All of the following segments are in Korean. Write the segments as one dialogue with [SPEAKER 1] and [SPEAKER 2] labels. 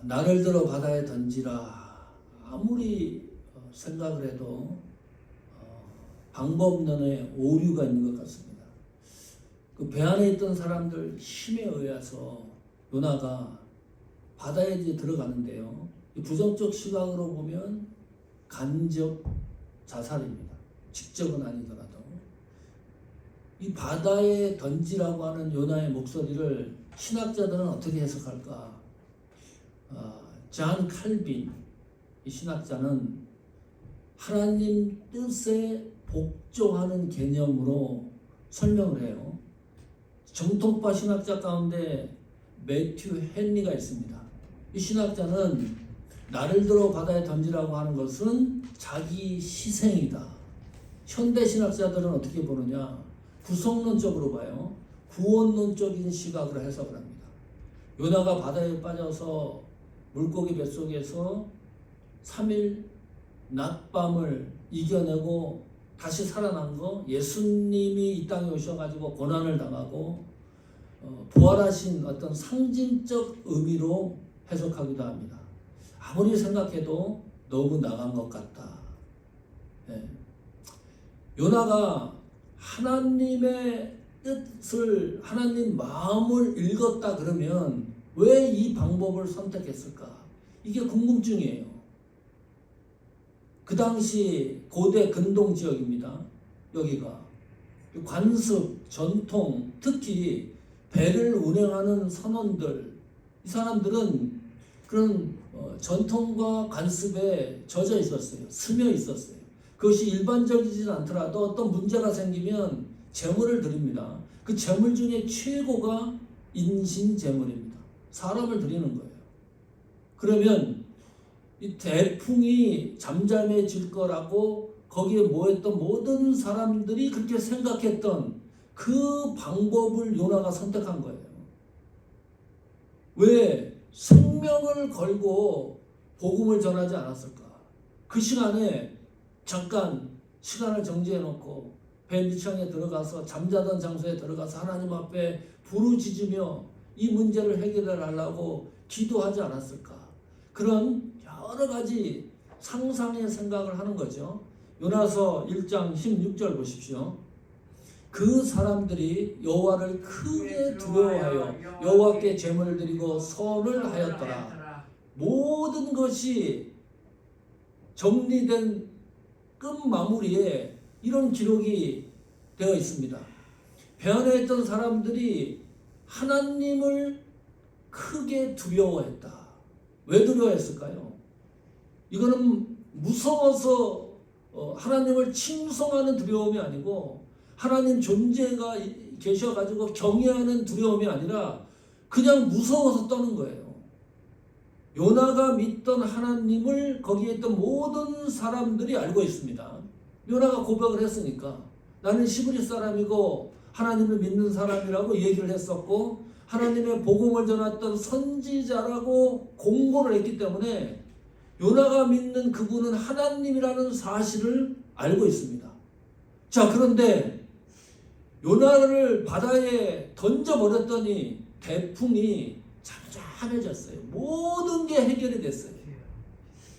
[SPEAKER 1] 나를 들어 바다에 던지라. 아무리 생각을 해도 방법론에 오류가 있는 것 같습니다. 그 배 안에 있던 사람들 힘에 의해서 요나가 바다에 이제 들어가는데요. 부정적 시각으로 보면 간접 자살입니다. 직접은 아니더라도. 이 바다에 던지라고 하는 요나의 목소리를 신학자들은 어떻게 해석할까? 잔 칼빈, 이 신학자는 하나님 뜻에 복종하는 개념으로 설명을 해요. 정통파 신학자 가운데 매튜 헨리가 있습니다. 이 신학자는 나를 들어 바다에 던지라고 하는 것은 자기 희생이다. 현대 신학자들은 어떻게 보느냐? 구속론적으로 봐요. 구원론적인 시각으로 해석을 합니다. 요나가 바다에 빠져서 물고기 뱃속에서 3일 낮밤을 이겨내고 다시 살아난 거, 예수님이 이 땅에 오셔가지고 고난을 당하고 부활하신 어떤 상징적 의미로 해석하기도 합니다. 아무리 생각해도 너무 나간 것 같다. 네. 요나가 하나님의 뜻을, 하나님 마음을 읽었다 그러면 왜 이 방법을 선택했을까? 이게 궁금증이에요. 그 당시 고대 근동 지역입니다. 여기가 관습, 전통, 특히 배를 운행하는 선원들, 이 사람들은 그런 전통과 관습에 젖어 있었어요. 스며 있었어요. 그것이 일반적이지 않더라도 어떤 문제가 생기면 제물을 드립니다. 그 제물 중에 최고가 인신제물입니다. 사람을 드리는 거예요. 그러면 이 대풍이 잠잠해질 거라고 거기에 모였던 모든 사람들이 그렇게 생각했던 그 방법을 요나가 선택한 거예요. 왜 생명을 걸고 복음을 전하지 않았을까? 그 시간에 잠깐 시간을 정지해 놓고 배 밑창에 들어가서 잠자던 장소에 들어가서 하나님 앞에 부르짖으며 이 문제를 해결해 달라고 기도하지 않았을까? 그런 여러 가지 상상의 생각을 하는 거죠. 요나서 1장 16절 보십시오. 그 사람들이 여호와를 크게 두려워하여 여호와께 제물을 드리고 선을 하였더라. 모든 것이 정리된 끝 마무리에 이런 기록이 되어 있습니다. 배 안에 있던 사람들이 하나님을 크게 두려워했다. 왜 두려워했을까요? 이거는 무서워서 하나님을 칭송하는 두려움이 아니고 하나님 존재가 계셔가지고 경외하는 두려움이 아니라 그냥 무서워서 떠는 거예요. 요나가 믿던 하나님을 거기에 있던 모든 사람들이 알고 있습니다. 요나가 고백을 했으니까 나는 시브리 사람이고 하나님을 믿는 사람이라고 얘기를 했었고 하나님의 복음을 전했던 선지자라고 공고를 했기 때문에 요나가 믿는 그분은 하나님이라는 사실을 알고 있습니다. 자, 그런데 요나를 바다에 던져버렸더니 대풍이 잠잠해졌어요. 모든 게 해결이 됐어요.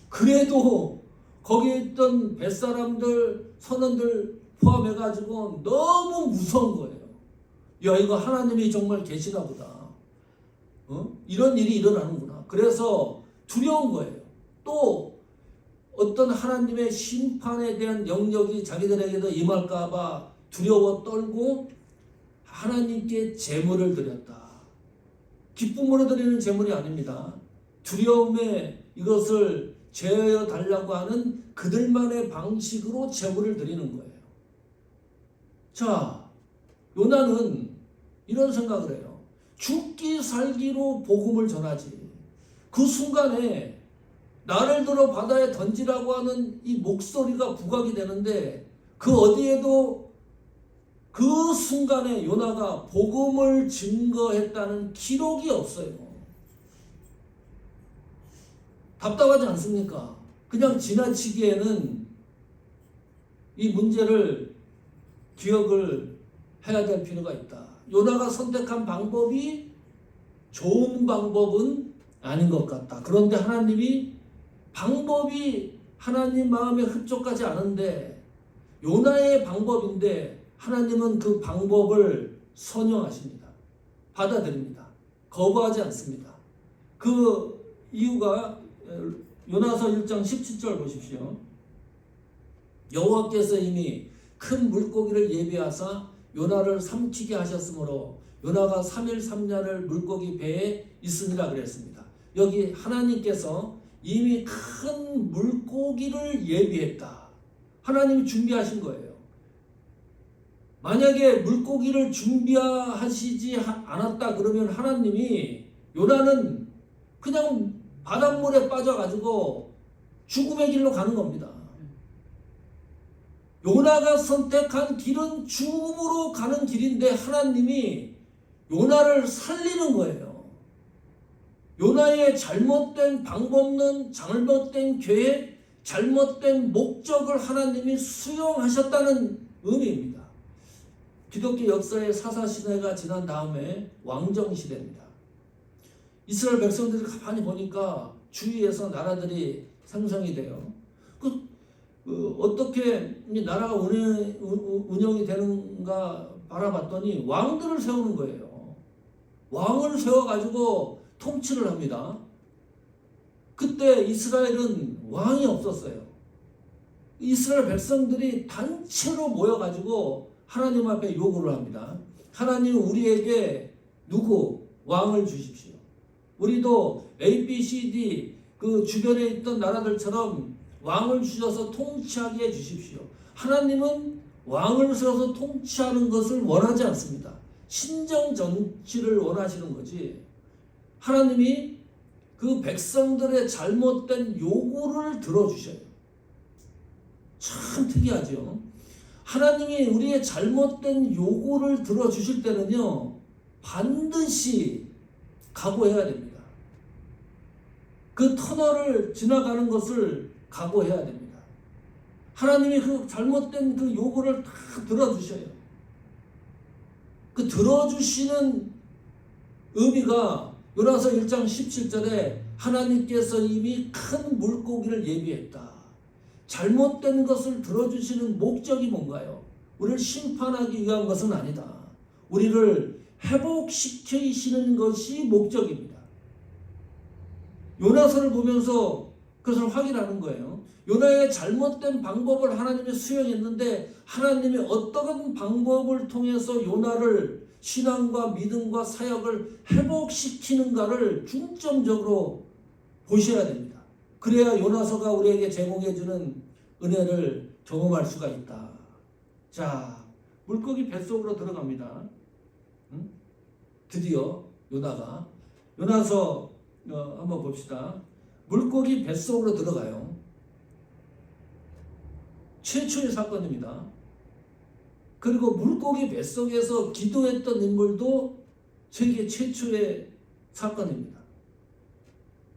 [SPEAKER 1] 그래도 거기에 있던 뱃사람들, 선원들 포함해가지고 너무 무서운 거예요. 야, 이거 하나님이 정말 계시나 보다. 이런 일이 일어나는구나. 그래서 두려운 거예요. 또 어떤 하나님의 심판에 대한 영역이 자기들에게도 임할까봐 두려워 떨고 하나님께 제물을 드렸다. 기쁨으로 드리는 제물이 아닙니다. 두려움에 이것을 제어해 달라고 하는 그들만의 방식으로 제물을 드리는 거예요. 자, 요나는 이런 생각을 해요. 죽기 살기로 복음을 전하지. 그 순간에 나를 들어 바다에 던지라고 하는 이 목소리가 부각이 되는데 그 어디에도 그 순간에 요나가 복음을 증거했다는 기록이 없어요. 답답하지 않습니까? 그냥 지나치기에는 이 문제를 기억을 해야 될 필요가 있다. 요나가 선택한 방법이 좋은 방법은 아닌 것 같다. 그런데 하나님이 방법이 하나님 마음에 흡족하지 않은데 요나의 방법인데 하나님은 그 방법을 선용하십니다. 받아들입니다. 거부하지 않습니다. 그 이유가 요나서 1장 17절 보십시오. 여호와께서 이미 큰 물고기를 예비하사 요나를 삼키게 하셨으므로 요나가 3일 3야를 물고기 배에 있으니라 그랬습니다. 여기 하나님께서 이미 큰 물고기를 예비했다. 하나님이 준비하신 거예요. 만약에 물고기를 준비하시지 않았다 그러면 하나님이 요나는 그냥 바닷물에 빠져가지고 죽음의 길로 가는 겁니다. 요나가 선택한 길은 죽음으로 가는 길인데 하나님이 요나를 살리는 거예요. 요나의 잘못된 방법론, 잘못된 계획, 잘못된 목적을 하나님이 수용하셨다는 의미입니다. 기독교 역사의 사사시대가 지난 다음에 왕정시대입니다. 이스라엘 백성들이 가만히 보니까 주위에서 나라들이 생성이 돼요. 어떻게 나라가 운영이 되는가 바라봤더니 왕들을 세우는 거예요. 왕을 세워가지고 통치를 합니다. 그때 이스라엘은 왕이 없었어요. 이스라엘 백성들이 단체로 모여가지고 하나님 앞에 요구를 합니다. 하나님 우리에게 왕을 주십시오. 우리도 A, B, C, D 그 주변에 있던 나라들처럼 왕을 주셔서 통치하게 해주십시오. 하나님은 왕을 세워서 통치하는 것을 원하지 않습니다. 신정 정치를 원하시는 거지. 하나님이 그 백성들의 잘못된 요구를 들어주셔요. 참 특이하죠. 하나님이 우리의 잘못된 요구를 들어주실 때는요, 반드시 각오해야 됩니다. 그 터널을 지나가는 것을 각오해야 됩니다. 하나님이 그 잘못된 그 요구를 다 들어주셔요. 그 들어주시는 의미가 요나서 1장 17절에 하나님께서 이미 큰 물고기를 예비했다. 잘못된 것을 들어주시는 목적이 뭔가요? 우리를 심판하기 위한 것은 아니다. 우리를 회복시키시는 것이 목적입니다. 요나서를 보면서 그것을 확인하는 거예요. 요나의 잘못된 방법을 하나님이 수용했는데 하나님이 어떤 방법을 통해서 요나를 신앙과 믿음과 사역을 회복시키는가를 중점적으로 보셔야 됩니다. 그래야 요나서가 우리에게 제공해주는 은혜를 경험할 수가 있다. 자, 물고기 뱃속으로 들어갑니다. 드디어 요나서 한번 봅시다. 물고기 뱃속으로 들어가요. 최초의 사건입니다. 그리고 물고기 뱃속에서 기도했던 인물도 세계 최초의 사건입니다.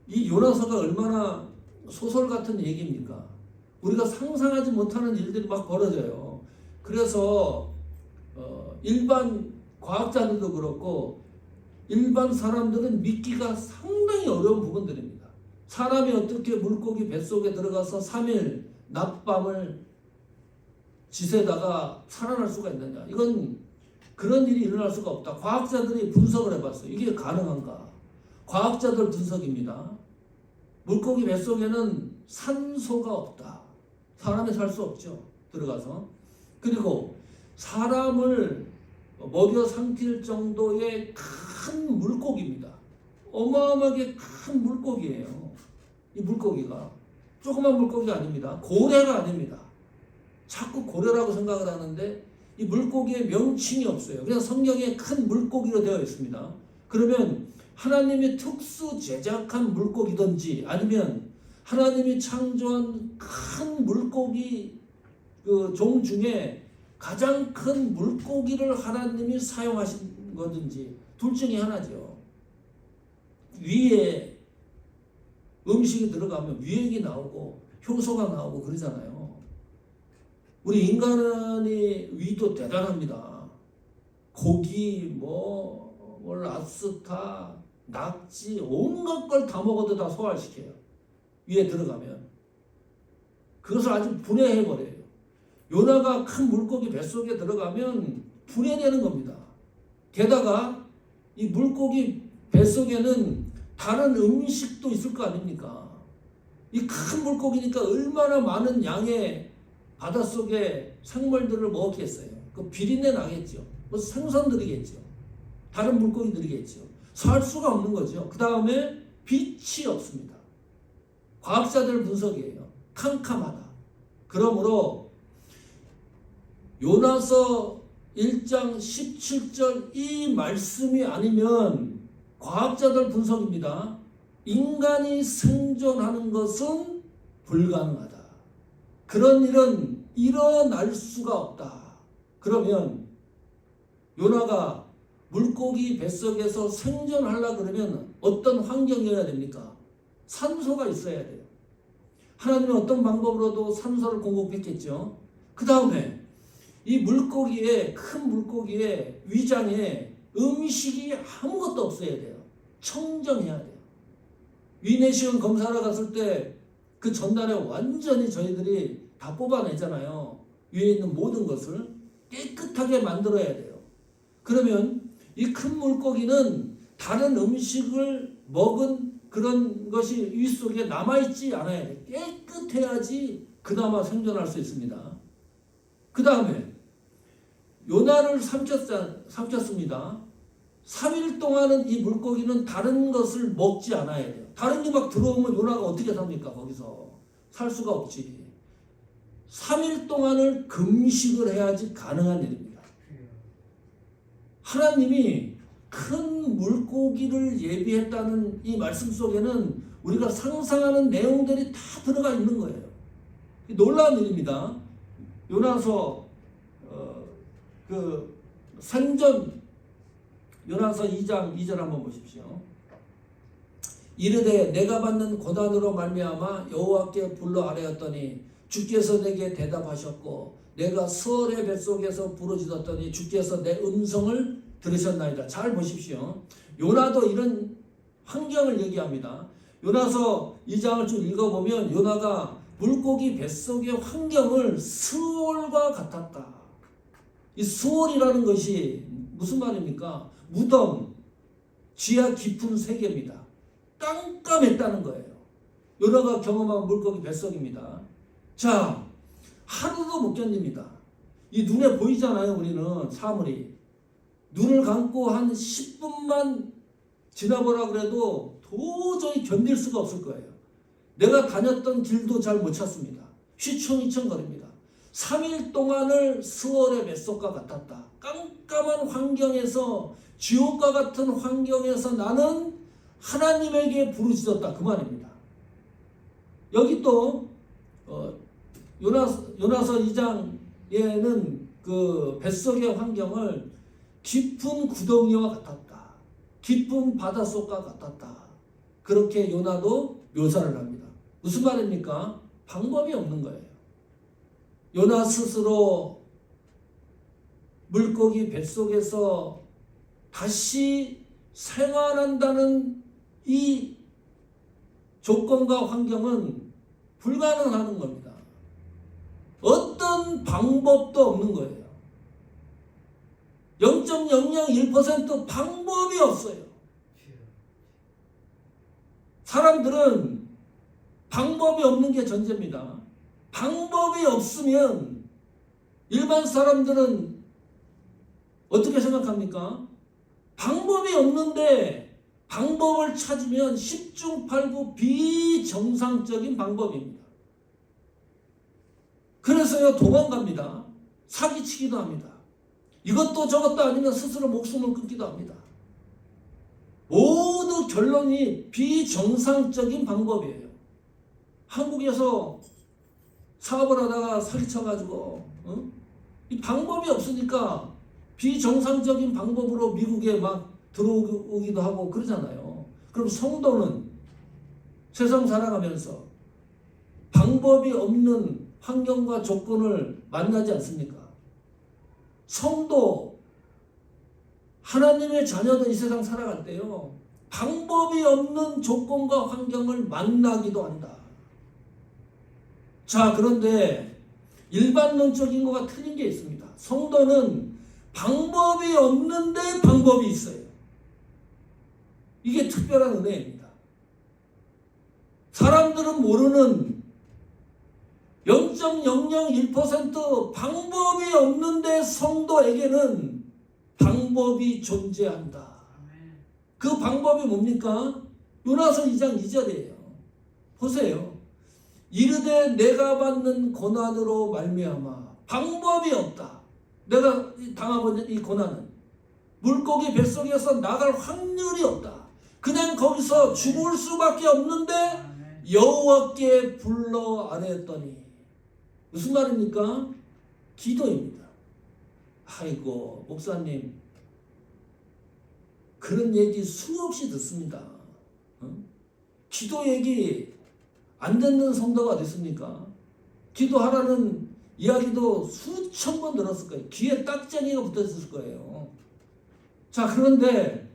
[SPEAKER 1] 이 요나서가 얼마나 소설 같은 얘기입니까? 우리가 상상하지 못하는 일들이 막 벌어져요. 그래서 일반 과학자들도 그렇고 일반 사람들은 믿기가 상당히 어려운 부분들입니다. 사람이 어떻게 물고기 뱃속에 들어가서 3일 낮밤을 지새다가 살아날 수가 있느냐. 이건 그런 일이 일어날 수가 없다. 과학자들이 분석을 해봤어요. 이게 가능한가? 과학자들 분석입니다. 물고기 뱃속에는 산소가 없다. 사람이 살 수 없죠. 들어가서. 그리고 사람을 먹여 삼킬 정도의 큰 물고기입니다. 어마어마하게 큰 물고기예요. 이 물고기가 조그만 물고기가 아닙니다. 고래가 아닙니다. 자꾸 고래라고 생각을 하는데 이 물고기의 명칭이 없어요. 그냥 성경에 큰 물고기로 되어 있습니다. 그러면 하나님이 특수 제작한 물고기든지 아니면 하나님이 창조한 큰 물고기 그 종 중에 가장 큰 물고기를 하나님이 사용하신 거든지 둘 중에 하나죠. 위에 음식이 들어가면 위액이 나오고 효소가 나오고 그러잖아요. 우리 인간의 위도 대단합니다. 고기, 랍스타, 낙지, 온갖 걸 다 먹어도 다 소화시켜요. 위에 들어가면. 그것을 아주 분해해버려요. 요나가 큰 물고기 뱃속에 들어가면 분해되는 겁니다. 게다가 이 물고기 뱃속에는 다른 음식도 있을 거 아닙니까? 이 큰 물고기니까 얼마나 많은 양의 바닷속의 생물들을 먹었겠어요. 그 비린내 나겠죠. 뭐 생선들이겠죠. 다른 물고기들이겠죠. 살 수가 없는 거죠. 그 다음에 빛이 없습니다. 과학자들 분석이에요. 캄캄하다. 그러므로 요나서 1장 17절 이 말씀이 아니면 과학자들 분석입니다. 인간이 생존하는 것은 불가능하다. 그런 일은 일어날 수가 없다. 그러면 요나가 물고기 뱃속에서 생존하려고 그러면 어떤 환경이어야 됩니까? 산소가 있어야 돼요. 하나님은 어떤 방법으로도 산소를 공급했겠죠. 그 다음에 이 물고기의 큰 물고기의 위장에 음식이 아무것도 없어야 돼요. 청정해야 돼요. 위내시경 검사하러 갔을 때 그 전날에 완전히 저희들이 다 뽑아내잖아요. 위에 있는 모든 것을 깨끗하게 만들어야 돼요. 그러면 이 큰 물고기는 다른 음식을 먹은 그런 것이 위 속에 남아있지 않아야 돼요. 깨끗해야지 그나마 생존할 수 있습니다. 그 다음에 요나를 삼켰습니다. 3일 동안은 이 물고기는 다른 것을 먹지 않아야 돼요. 다른 게 막 들어오면 요나가 어떻게 삽니까? 거기서 살 수가 없지. 3일 동안을 금식을 해야지 가능한 일입니다. 하나님이 큰 물고기를 예비했다는 이 말씀 속에는 우리가 상상하는 내용들이 다 들어가 있는 거예요. 놀라운 일입니다. 요나서 생전 요나서 2장 2절 한번 보십시오. 이르되 내가 받는 고난으로 말미암아 여호와께 불러 아뢰었더니 주께서 내게 대답하셨고 내가 수월의 뱃속에서 부르짖었더니 주께서 내 음성을 들으셨나이다. 잘 보십시오. 요나도 이런 환경을 얘기합니다. 요나서 2장을 쭉 읽어보면 요나가 물고기 뱃속의 환경을 수월과 같았다. 이 수월이라는 것이 무슨 말입니까? 무덤, 지하 깊은 세계입니다. 깜깜했다는 거예요. 요나가 경험한 물고기 뱃속입니다. 자, 하루도 못 견딥니다. 이 눈에 보이잖아요. 우리는 사물이. 눈을 감고 한 10분만 지나보라 그래도 도저히 견딜 수가 없을 거예요. 내가 다녔던 길도 잘 못 찾습니다. 휘청휘청거립니다. 3일 동안을 수월의 뱃속과 같았다. 깜깜한 환경에서 지옥과 같은 환경에서 나는 하나님에게 부르짖었다. 그 말입니다. 여기 또 요나서 2장에는 그 뱃속의 환경을 깊은 구덩이와 같았다. 깊은 바닷속과 같았다. 그렇게 요나도 묘사를 합니다. 무슨 말입니까? 방법이 없는 거예요. 요나 스스로 물고기 뱃속에서 다시 생활한다는 이 조건과 환경은 불가능하는 겁니다. 어떤 방법도 없는 거예요. 0.001% 방법이 없어요. 사람들은 방법이 없는 게 전제입니다. 방법이 없으면 일반 사람들은 어떻게 생각합니까? 방법이 없는데 방법을 찾으면 10중 8구 비정상적인 방법입니다. 그래서요 도망갑니다. 사기치기도 합니다. 이것도 저것도 아니면 스스로 목숨을 끊기도 합니다. 모두 결론이 비정상적인 방법이에요. 한국에서 사업을 하다가 사기쳐가지고 이 방법이 없으니까 비정상적인 방법으로 미국에 막 들어오기도 하고 그러잖아요. 그럼 성도는 세상 살아가면서 방법이 없는 환경과 조건을 만나지 않습니까? 성도, 하나님의 자녀도 이 세상 살아갈 때요. 방법이 없는 조건과 환경을 만나기도 한다. 자, 그런데 일반론적인 거가 틀린 게 있습니다. 성도는 방법이 없는데 방법이 있어요. 이게 특별한 은혜입니다. 사람들은 모르는 0.001% 방법이 없는데 성도에게는 방법이 존재한다. 그 방법이 뭡니까? 요나서 2장 2절이에요. 보세요. 이르되 내가 받는 고난으로 말미암아 방법이 없다. 내가 당하고 있는 이 고난은 물고기 뱃속에서 나갈 확률이 없다. 그냥 거기서 죽을 수밖에 없는데 여호와께 불러 아뢰었더니 무슨 말입니까? 기도입니다. 아이고 목사님 그런 얘기 수없이 듣습니다. 기도 얘기 안 듣는 성도가 어디 있습니까? 기도하라는 이야기도 수천 번 들었을 거예요. 귀에 딱쟁이가 붙어있을 거예요. 자, 그런데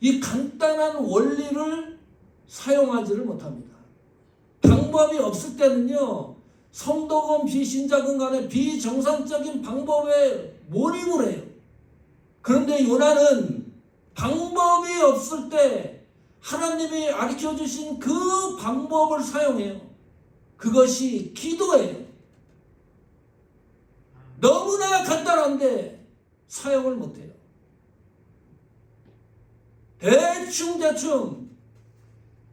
[SPEAKER 1] 이 간단한 원리를 사용하지를 못합니다. 방법이 없을 때는요, 성도건 비신자건 간에 비정상적인 방법에 몰입을 해요. 그런데 요나는 방법이 없을 때 하나님이 가르쳐 주신 그 방법을 사용해요. 그것이 기도예요. 너무나 간단한데 사용을 못해요. 대충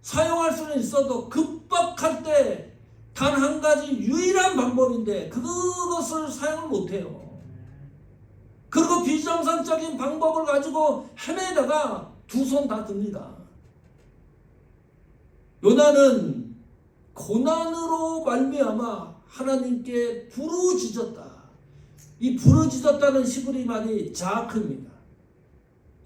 [SPEAKER 1] 사용할 수는 있어도 급박할 때 단 한 가지 유일한 방법인데 그것을 사용을 못해요. 그리고 비정상적인 방법을 가지고 헤매다가 두 손 다 듭니다. 요나는 고난으로 말미암아 하나님께 부르짖었다. 이 부르짖었다는 히브리 말이 자크입니다.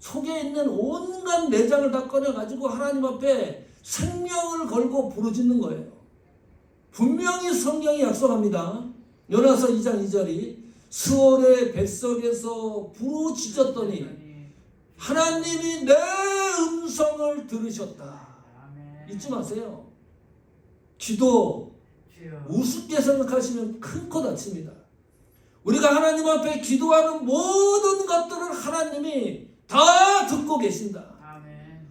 [SPEAKER 1] 속에 있는 온갖 내장을 다 꺼내가지고 하나님 앞에 생명을 걸고 부르짖는 거예요. 분명히 성경이 약속합니다. 요나서 2장 2절이 스올의 뱃속에서 부르짖었더니 하나님이 내 음성을 들으셨다. 잊지 마세요. 기도 우습게 생각하시면 큰 코 다칩니다. 우리가 하나님 앞에 기도하는 모든 것들을 하나님이 다 듣고 계신다.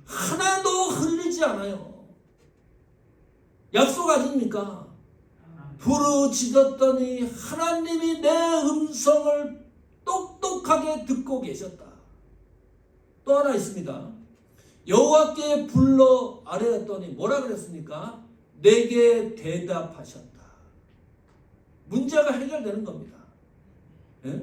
[SPEAKER 1] 하나도 흘리지 않아요. 약속 아닙니까? 부르짖었더니 하나님이 내 음성을 똑똑하게 듣고 계셨다. 또 하나 있습니다. 여호와께 불러 아뢰었더니 뭐라 그랬습니까? 내게 대답하셨다. 문제가 해결되는 겁니다. 예?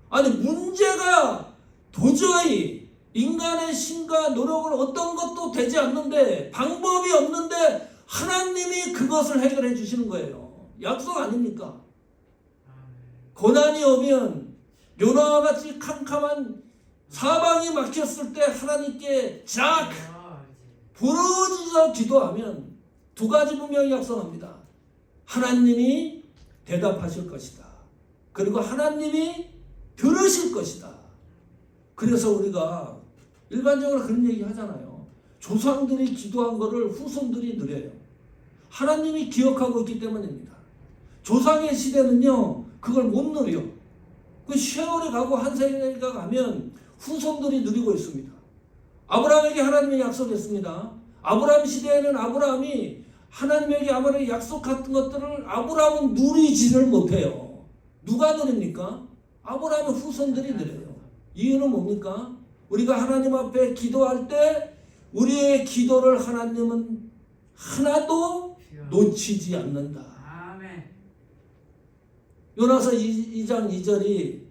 [SPEAKER 1] 아니 문제가 도저히 인간의 힘과 노력을 어떤 것도 되지 않는데 방법이 없는데 하나님이 그것을 해결해 주시는 거예요. 약속 아닙니까? 고난이 오면 요나와 같이 캄캄한 사방이 막혔을 때 하나님께 부르짖어 기도하면 두 가지 분명히 약속합니다. 하나님이 대답하실 것이다. 그리고 하나님이 들으실 것이다. 그래서 우리가 일반적으로 그런 얘기 하잖아요. 조상들이 기도한 거를 후손들이 누려요. 하나님이 기억하고 있기 때문입니다. 조상의 시대는요, 그걸 못 누려. 그 세월이 가고 한 세대가 가면 후손들이 누리고 있습니다. 아브라함에게 하나님이 약속했습니다. 아브라함 시대에는 아브라함이 하나님에게 아무리 약속 같은 것들을 아브라함은 누리지를 못해요. 누가 누립니까? 아브라함의 후손들이 누려요. 이유는 뭡니까? 우리가 하나님 앞에 기도할 때 우리의 기도를 하나님은 하나도 놓치지 않는다. 요나서 2장 2절이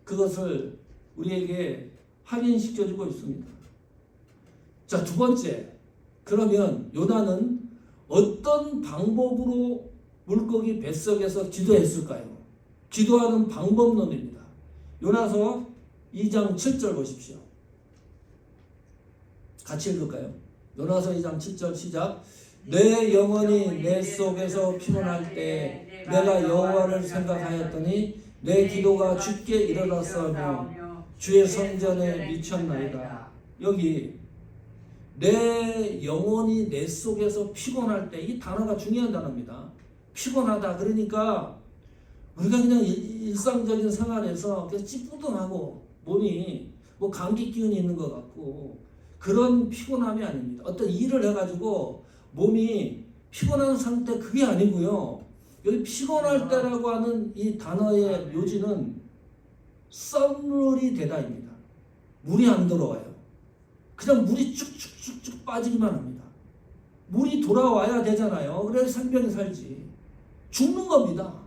[SPEAKER 1] 그것을 우리에게 확인시켜주고 있습니다. 자, 두 번째. 그러면 요나는 어떤 방법으로 물고기 뱃속에서 기도했을까요? 기도하는 방법론입니다. 요나서 2장 7절 보십시오. 같이 읽을까요? 요나서 2장 7절 시작. 내 영혼이 내 속에서 피곤할 때 내가 여호와를 생각하였더니 내 기도가 주께 이르렀으며 주의 성전에 미쳤나이다. 여기 내 영혼이 내 속에서 피곤할 때, 이 단어가 중요한 단어입니다. 피곤하다. 그러니까 우리가 그냥 일상적인 생활에서 그냥 찌뿌둥하고 몸이 뭐 감기 기운이 있는 것 같고 그런 피곤함이 아닙니다. 어떤 일을 해가지고 몸이 피곤한 상태, 그게 아니고요. 여기 피곤할 때라고 하는 이 단어의 묘지는 썰물이 되다입니다. 물이 안 들어와요. 그냥 물이 쭉쭉쭉쭉 빠지기만 합니다. 물이 돌아와야 되잖아요. 그래서 생명이 살지. 죽는 겁니다.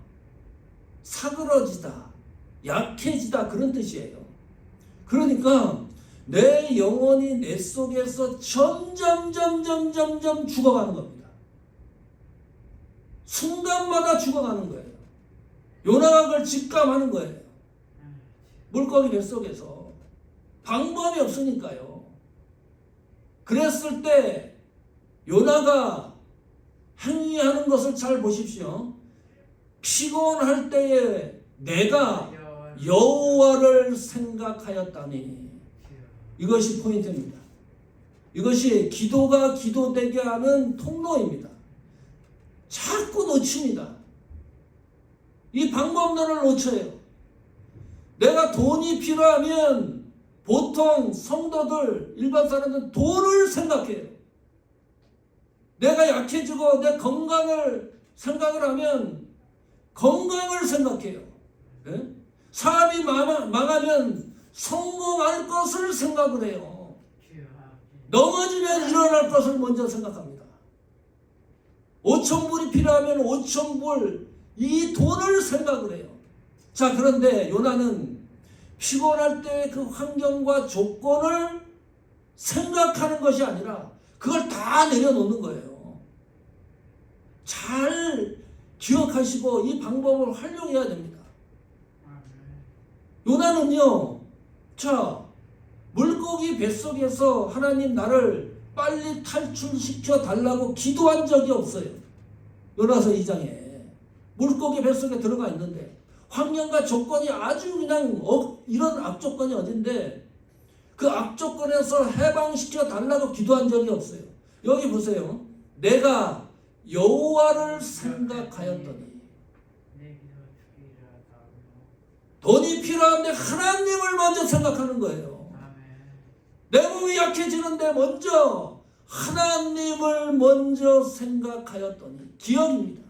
[SPEAKER 1] 사그러지다, 약해지다, 그런 뜻이에요. 그러니까 내 영혼이 내 속에서 점점 죽어가는 겁니다. 순간마다 죽어가는 거예요. 요나가 그걸 직감하는 거예요. 물고기 뱃속에서. 방법이 없으니까요. 그랬을 때 요나가 행위하는 것을 잘 보십시오. 피곤할 때에 내가 여호와를 생각하였다니. 이것이 포인트입니다. 이것이 기도가 기도되게 하는 통로입니다. 자꾸 놓칩니다. 이 방법론을 놓쳐요. 내가 돈이 필요하면 보통 성도들, 일반 사람들은 돈을 생각해요. 내가 약해지고 내 건강을 생각을 하면 건강을 생각해요. 네? 사업이 망하면 성공할 것을 생각을 해요. 넘어지면 일어날 것을 먼저 생각합니다. 5,000불이 필요하면 5,000불, 이 돈을 생각을 해요. 자, 그런데 요나는 피곤할 때 그 환경과 조건을 생각하는 것이 아니라 그걸 다 내려놓는 거예요. 잘 기억하시고 이 방법을 활용해야 됩니다. 요나는요, 자, 물고기 뱃속에서 하나님 나를 빨리 탈출시켜 달라고 기도한 적이 없어요. 요나서 2장에 물고기 뱃속에 들어가 있는데 환경과 조건이 아주 그냥 이런 악조건이 어딘데 그 악조건에서 해방시켜 달라고 기도한 적이 없어요. 여기 보세요. 내가 여호와를 생각하였더니. 돈이 필요한데 하나님을 먼저 생각하는 거예요. 내 몸이 약해지는데 먼저 하나님을 먼저 생각하였더니. 기억입니다.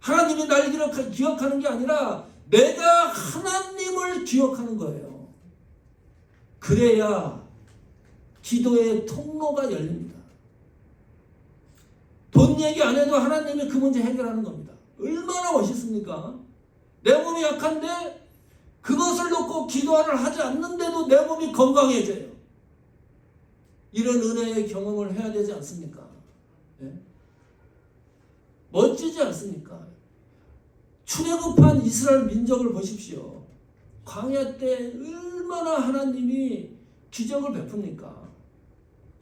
[SPEAKER 1] 하나님이 날 기억하는 게 아니라 내가 하나님을 기억하는 거예요. 그래야 기도의 통로가 열립니다. 돈 얘기 안 해도 하나님이 그 문제 해결하는 겁니다. 얼마나 멋있습니까? 내 몸이 약한데 그것을 놓고 기도를 하지 않는데도 내 몸이 건강해져요. 이런 은혜의 경험을 해야 되지 않습니까? 네? 멋지지 않습니까? 출애굽한 이스라엘 민족을 보십시오. 광야 때 얼마나 하나님이 기적을 베풉니까?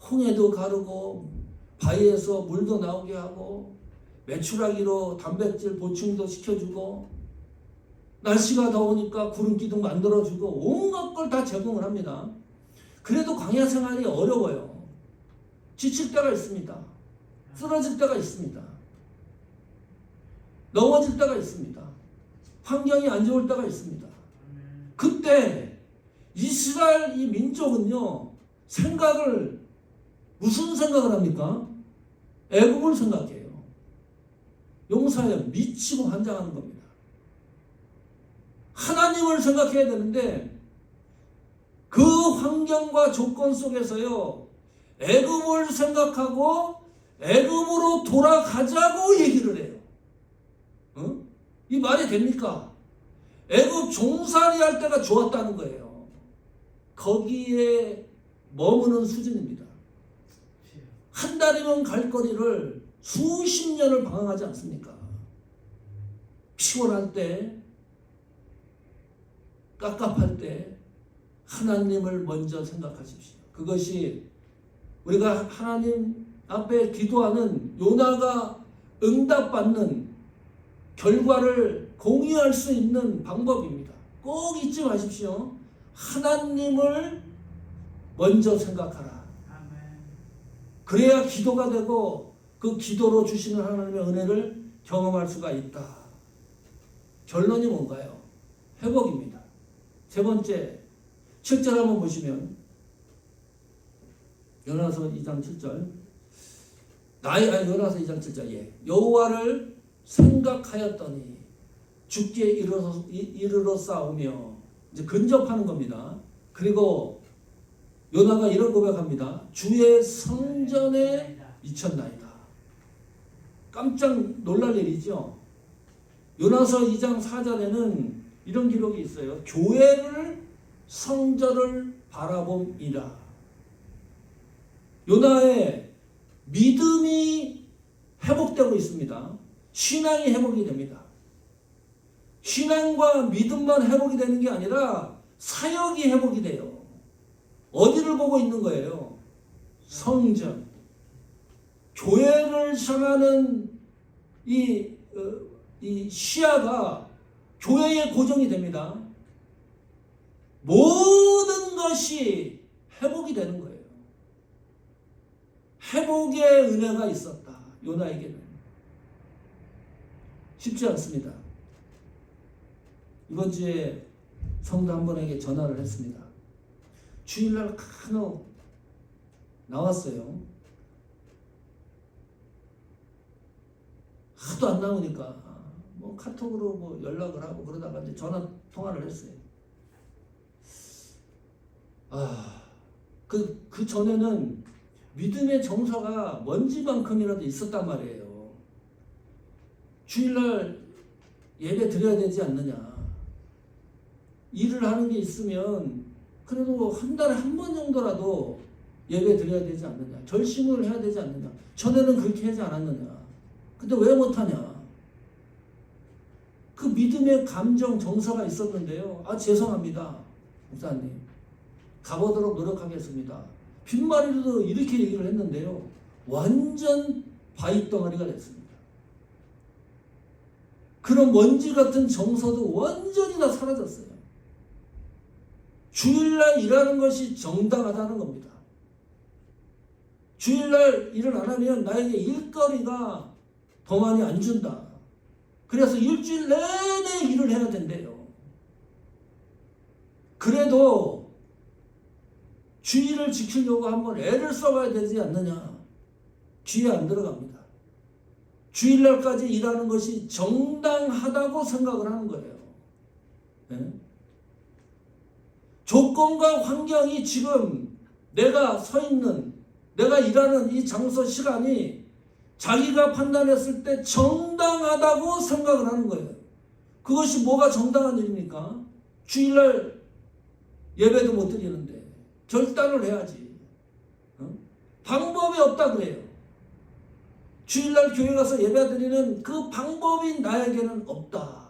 [SPEAKER 1] 홍해도 가르고 바위에서 물도 나오게 하고 메추라기로 단백질 보충도 시켜주고 날씨가 더우니까 구름 기둥 만들어주고 온갖 걸 다 제공을 합니다. 그래도 광야 생활이 어려워요. 지칠 때가 있습니다. 쓰러질 때가 있습니다. 넘어질 때가 있습니다. 환경이 안 좋을 때가 있습니다. 그때 이스라엘 이 민족은요, 무슨 생각을 합니까? 애굽을 생각해요. 용사에 미치고 환장하는 겁니다. 하나님을 생각해야 되는데 그 환경과 조건 속에서요, 애굽을 생각하고 애굽으로 돌아가자고 얘기를 해요. 이 말이 됩니까? 애굽 종살이 할 때가 좋았다는 거예요. 거기에 머무는 수준입니다. 한 달이면 갈 거리를 수십 년을 방황하지 않습니까? 피곤할 때, 깝깝할 때 하나님을 먼저 생각하십시오. 그것이 우리가 하나님 앞에 기도하는 요나가 응답받는 결과를 공유할 수 있는 방법입니다. 꼭 잊지 마십시오. 하나님을 먼저 생각하라. 그래야 기도가 되고 그 기도로 주시는 하나님의 은혜를 경험할 수가 있다. 결론이 뭔가요? 회복입니다. 세 번째, 7절 한번 보시면 요나서 2장 7절 요나서 2장 7절 여호와를 생각하였더니 주께 이르러 싸우며 이제 근접하는 겁니다. 그리고 요나가 이런 고백합니다. 주의 성전에 미쳤나이다. 깜짝 놀랄 일이죠. 요나서 2장 4절에는 이런 기록이 있어요. 교회를 성전을 바라봄이라. 요나의 믿음이 회복되고 있습니다. 신앙이 회복이 됩니다. 신앙과 믿음만 회복이 되는 게 아니라 사역이 회복이 돼요. 어디를 보고 있는 거예요? 성전. 교회를 향하는 이 시야가 교회에 고정이 됩니다. 모든 것이 회복이 되는 거예요. 회복의 은혜가 있었다. 요나에게는. 쉽지 않습니다. 이번 주에 성도 한 분에게 전화를 했습니다. 주일날 간혹 나왔어요. 하도 안 나오니까 뭐 카톡으로 뭐 연락을 하고 그러다가 이제 전화 통화를 했어요. 그 전에는 믿음의 정서가 먼지만큼이라도 있었단 말이에요. 주일날 예배 드려야 되지 않느냐. 일을 하는 게 있으면 그래도 한 달에 한 번 정도라도 예배 드려야 되지 않느냐. 결심을 해야 되지 않느냐. 전에는 그렇게 하지 않았느냐. 근데 왜 못하냐. 그 믿음의 감정 정서가 있었는데요. 죄송합니다. 목사님. 가보도록 노력하겠습니다. 빈말이라도 이렇게 얘기를 했는데요. 완전 바위덩어리가 됐습니다. 그런 먼지 같은 정서도 완전히 다 사라졌어요. 주일날 일하는 것이 정당하다는 겁니다. 주일날 일을 안 하면 나에게 일거리가 더 많이 안 준다. 그래서 일주일 내내 일을 해야 된대요. 그래도 주의를 지키려고 한번 애를 써봐야 되지 않느냐. 귀에 안 들어갑니다. 주일날까지 일하는 것이 정당하다고 생각을 하는 거예요. 네? 조건과 환경이 지금 내가 서 있는, 내가 일하는 이 장소 시간이 자기가 판단했을 때 정당하다고 생각을 하는 거예요. 그것이 뭐가 정당한 일입니까? 주일날 예배도 못 드리는데 결단을 해야지. 방법이 없다 그래요. 주일날 교회 가서 예배 드리는 그 방법이 나에게는 없다.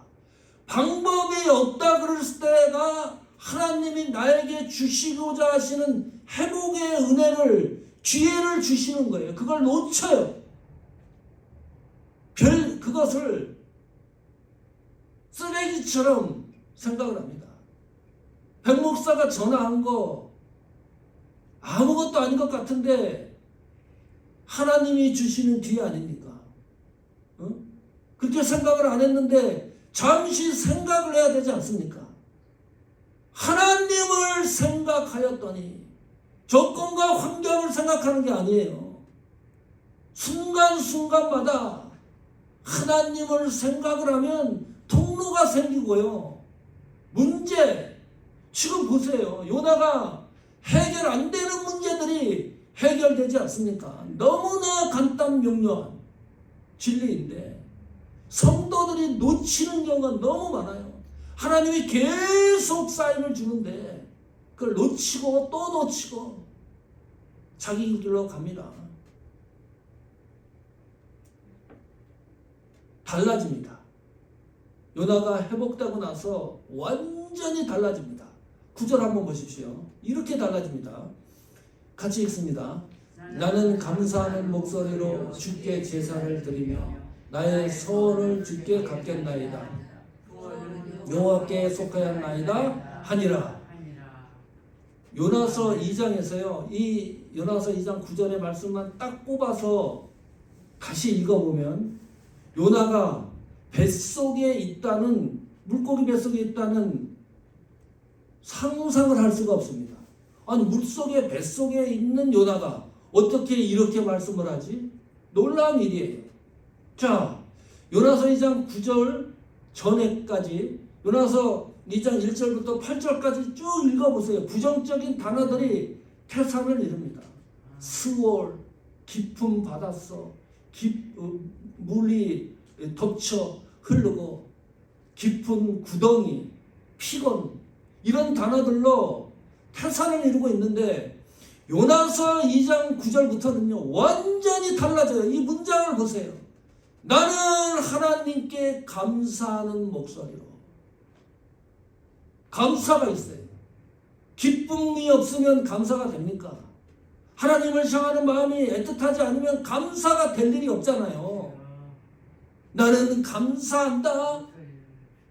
[SPEAKER 1] 방법이 없다 그럴 때가 하나님이 나에게 주시고자 하시는 회복의 은혜를, 기회를 주시는 거예요. 그걸 놓쳐요. 그것을 쓰레기처럼 생각을 합니다. 백 목사가 전화한 거 아무것도 아닌 것 같은데 하나님이 주시는 기회 아닙니까? 그렇게 생각을 안 했는데 잠시 생각을 해야 되지 않습니까? 하나님을 생각하였더니 조건과 환경을 생각하는 게 아니에요. 순간순간마다 하나님을 생각을 하면 통로가 생기고요. 문제, 지금 보세요. 요나가 해결 안 되는 문제들이 해결되지 않습니까? 너무나 간단 명료한 진리인데 성도들이 놓치는 경우가 너무 많아요. 하나님이 계속 사인을 주는데 그걸 놓치고 또 놓치고 자기 길로 갑니다. 달라집니다. 요나가 회복되고 나서 완전히 달라집니다. 9절 한번 보십시오. 이렇게 달라집니다. 같이 읽습니다. 나는 감사하는 목소리로 주께 제사를 드리며 나의 소원을 주께 갚겠나이다. 여호와께 속하였나이다 하니라. 요나서 2장에서요. 이 요나서 2장 9절의 말씀만 딱 뽑아서 다시 읽어보면 요나가 뱃속에 있다는, 물고기 뱃속에 있다는 상상을 할 수가 없습니다. 아니, 물속에 뱃속에 있는 요나가 어떻게 이렇게 말씀을 하지? 놀라운 일이에요. 자, 요나서 2장 9절 전에까지, 요나서 2장 1절부터 8절까지 쭉 읽어보세요. 부정적인 단어들이 태산을 이룹니다. 스월, 깊은 바닷속, 물이 덮쳐 흐르고, 깊은 구덩이, 피곤, 이런 단어들로 태산을 이루고 있는데, 요나서 2장 9절부터는요 완전히 달라져요. 이 문장을 보세요. 나는 하나님께 감사하는 목소리로. 감사가 있어요. 기쁨이 없으면 감사가 됩니까? 하나님을 향하는 마음이 애틋하지 않으면 감사가 될 일이 없잖아요. 나는 감사한다.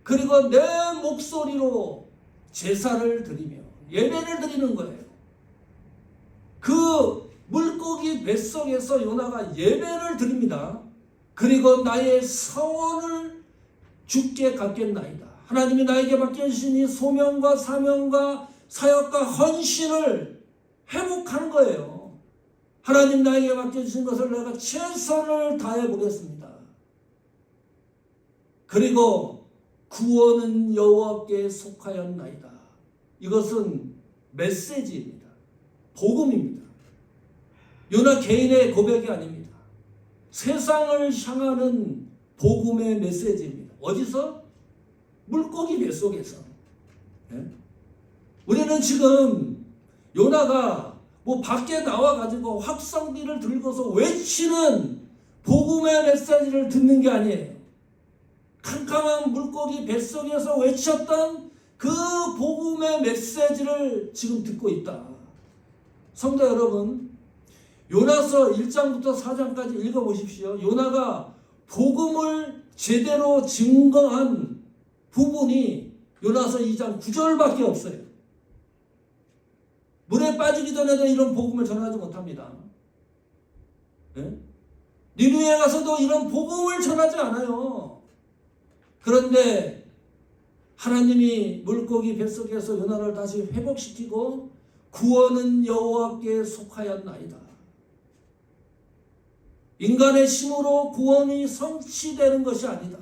[SPEAKER 1] 그리고 내 목소리로 제사를 드리며 예배를 드리는 거예요. 그 물고기 뱃속에서 요나가 예배를 드립니다. 그리고 나의 서원을 주께 갚겠나이다. 하나님이 나에게 맡겨주신 이 소명과 사명과 사역과 헌신을 회복하는 거예요. 하나님 나에게 맡겨주신 것을 내가 최선을 다해 보겠습니다. 그리고 구원은 여호와께 속하였나이다. 이것은 메시지입니다. 복음입니다. 요나 개인의 고백이 아닙니다. 세상을 향하는 복음의 메시지입니다. 어디서? 물고기 뱃속에서. 네? 우리는 지금 요나가 뭐 밖에 나와가지고 확성기를 들고서 외치는 복음의 메시지를 듣는 게 아니에요. 캄캄한 물고기 뱃속에서 외쳤던 그 복음의 메시지를 지금 듣고 있다. 성도 여러분, 요나서 1장부터 4장까지 읽어보십시오. 요나가 복음을 제대로 증거한 부분이 요나서 2장 9절밖에 없어요. 물에 빠지기 전에도 이런 복음을 전하지 못합니다. 네? 니느웨에 가서도 이런 복음을 전하지 않아요. 그런데 하나님이 물고기 뱃속에서 요나를 다시 회복시키고 구원은 여호와께 속하였나이다. 인간의 힘으로 구원이 성취되는 것이 아니다.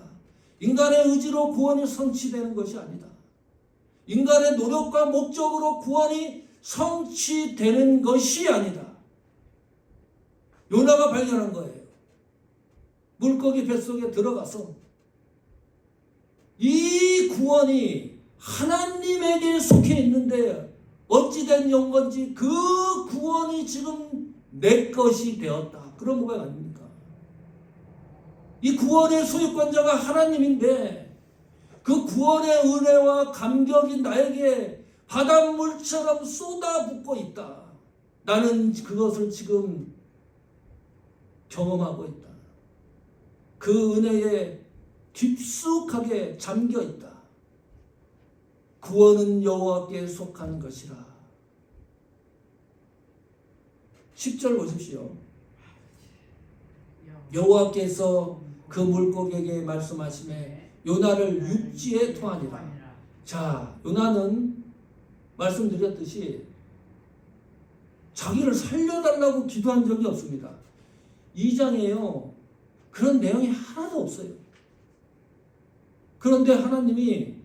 [SPEAKER 1] 인간의 의지로 구원이 성취되는 것이 아니다. 인간의 노력과 목적으로 구원이 성취되는 것이 아니다. 요나가 발견한 거예요. 물고기 뱃속에 들어가서 이 구원이 하나님에게 속해 있는데 어찌된 영건지 그 구원이 지금 내 것이 되었다. 그런 고백 아닙니까? 이 구원의 소유권자가 하나님인데 그 구원의 은혜와 감격이 나에게 바닷물처럼 쏟아붓고 있다. 나는 그것을 지금 경험하고 있다. 그 은혜에 깊숙하게 잠겨 있다. 구원은 여호와께 속한 것이라. 10절 보십시오. 여호와께서 그 물고기에게 말씀하시매 요나를 육지에 토하니라. 자, 요나는 말씀드렸듯이 자기를 살려달라고 기도한 적이 없습니다. 2장에요. 그런 내용이 하나도 없어요. 그런데 하나님이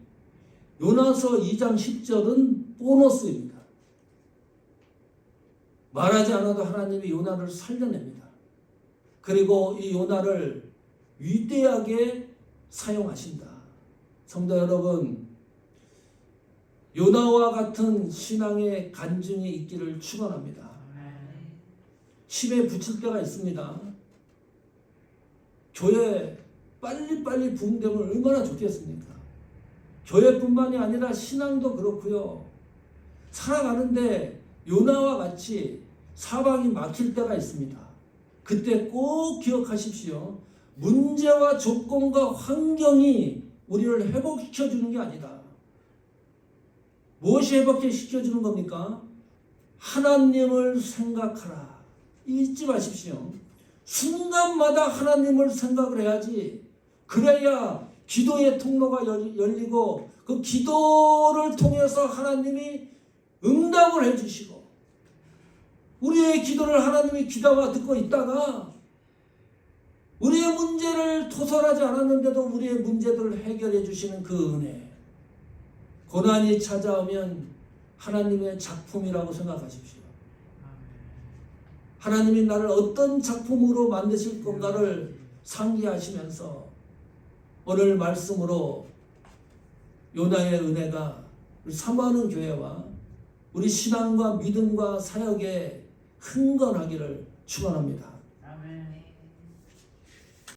[SPEAKER 1] 요나서 2장 10절은 보너스입니다. 말하지 않아도 하나님이 요나를 살려냅니다. 그리고 이 요나를 위대하게 사용하신다. 성도 여러분, 요나와 같은 신앙의 간증이 있기를 축원합니다. 힘에 붙일 때가 있습니다. 교회 빨리빨리 부흥되면 얼마나 좋겠습니까? 교회뿐만이 아니라 신앙도 그렇고요. 살아가는데 요나와 같이 사방이 막힐 때가 있습니다. 그때 꼭 기억하십시오. 문제와 조건과 환경이 우리를 회복시켜주는 게 아니다. 무엇이 회복시켜주는 겁니까? 하나님을 생각하라. 잊지 마십시오. 순간마다 하나님을 생각을 해야지. 그래야 기도의 통로가 열리고 그 기도를 통해서 하나님이 응답을 해주시고, 우리의 기도를 하나님이 귀담아 듣고 있다가 우리의 문제를 토설하지 않았는데도 우리의 문제들을 해결해 주시는 그 은혜, 고난이 찾아오면 하나님의 작품이라고 생각하십시오. 하나님이 나를 어떤 작품으로 만드실 건가를 상기하시면서 오늘 말씀으로 요나의 은혜가 우리 사모하는 교회와 우리 신앙과 믿음과 사역에 흥건하기를 축원합니다.